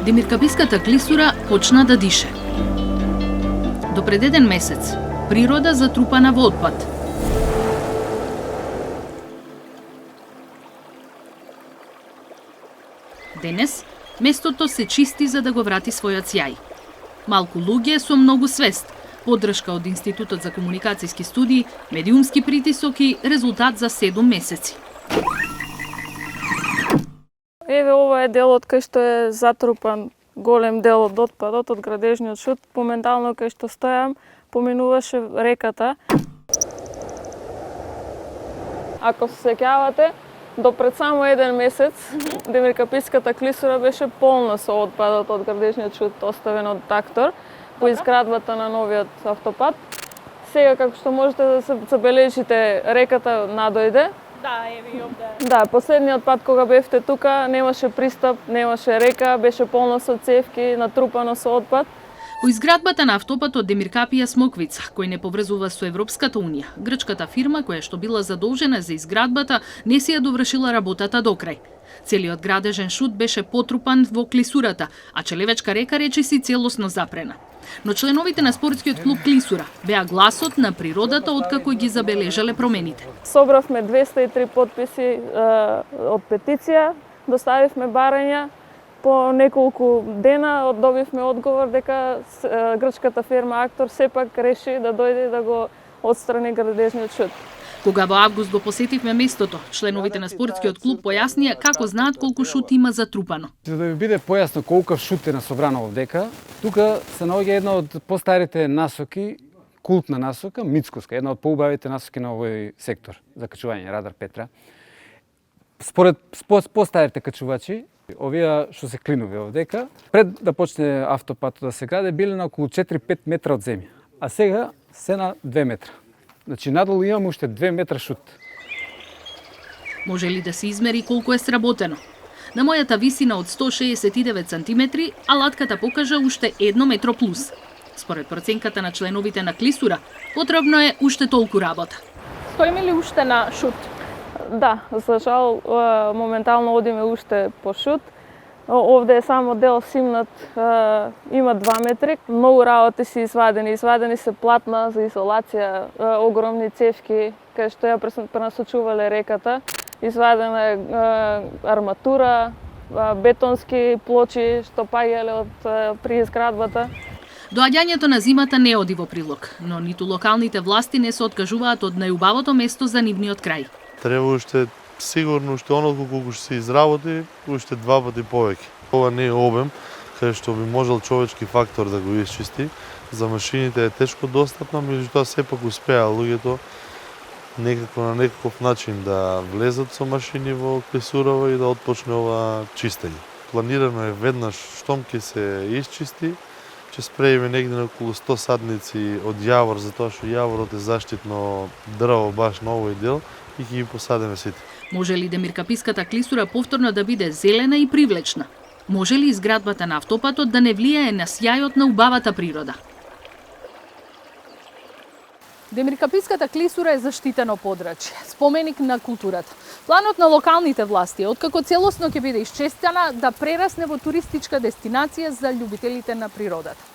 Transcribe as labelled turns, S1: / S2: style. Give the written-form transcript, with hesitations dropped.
S1: Демиркаписката клисура почна да дише. До пред еден месец, природа затрупана во отпад. Денес, местото се чисти за да го врати својот сјај. Малку луѓе со многу свест, поддршка од Институтот за комуникацијски студии, медиумски притисок и резултат за 7 месеци.
S2: Еве, ова е делот кај што е затрупан голем дел од отпадот од градежниот шут. Моментално кај што стојам, поминуваше реката. Ако се сеќавате, до пред само еден месец Демиркаписката клисура беше полна со отпадот од градежниот шут оставен од трактор по изградбата на новиот автопат. Сега, како што можете да се забележите, реката надојде.
S3: Да, еви и овде.
S2: Да, последниот пат кога бевте тука немаше пристап, немаше река, беше полно со цевки, натрупано со отпад.
S1: Во изградбата на автопатот Демиркапија Смоквица, кој не поврзува со Европската унија, грчката фирма која што била задолжена за изградбата не си ја довршила работата до крај. Целиот градежен шут беше потрупан во клисурата, а Челевечка река речиси целосно запрена. Но членовите на спортскиот клуб Клисура беа гласот на природата откако ги забележале промените.
S2: Собравме 203 подписи од петиција, доставивме барања. По неколку дена добивме одговор дека грчката фирма Актор сепак реши да дојде да го отстрани градежниот шут.
S1: Кога во август го посетивме местото, членовите на спортскиот клуб појаснија како знаат колку шут има затрупано.
S4: За да ви биде појасно колку шут е насобрано овдека, тука се наоѓа една од постарите насоки, култна насока, Мицкоска, една од поубавите насоки на овој сектор за качување, Радар Петра. Според постарите качувачи, овие што се клинови овдека, пред да почне автопатот да се граде, биле на околу 4-5 метра од земја, а сега се на 2 метра. Значи, надолу имаме уште 2 метра шут.
S1: Може ли да се измери колку е сработено? На мојата висина од 169 сантиметри, алатката покажа уште 1 метро плюс. Според проценката на членовите на Клисура, потребно е уште толку работа.
S3: Стоиме ли уште на шут?
S2: Да, за жал, моментално одиме уште по шут. Овде е само дел симнат, има 2 метри. Многу работи се извадени. Извадени се платна за изолација, огромни цевки, кај што ја пренасочувале реката. Извадена е арматура, бетонски плочи што паѓале од при изградбата.
S1: Доаѓањето на зимата не оди во прилог, но ниту локалните власти не се откажуваат од најубавото место за нивниот крај.
S5: Треба уште сигурно уште онолку колку што се изработи, уште 2 пати повеќе. Ова не е обем кај што би можел човечки фактор да го исчисти. За машините е тешко достапна, меѓутоа сепак успеа луѓето некако на некаков начин да влезат со машини во Клисурава и да отпочне ова чистење. Планирано е веднаш штом ќе се исчисти, ќе спреиме негде на околу 100 садници од јавор, затоа што јаворот е заштитно дрво баш на овој дел и ќе ги посадиме сите.
S1: Може ли Демиркаписката клисура повторно да биде зелена и привлечна? Може ли изградбата на автопатот да не влијае на сјајот на убавата природа?
S3: Демиркаписката клисура е заштитено подрачје, споменик на културата. Планот на локалните власти е откако целосно ќе биде исчестена да прерасне во туристичка дестинација за љубителите на природата.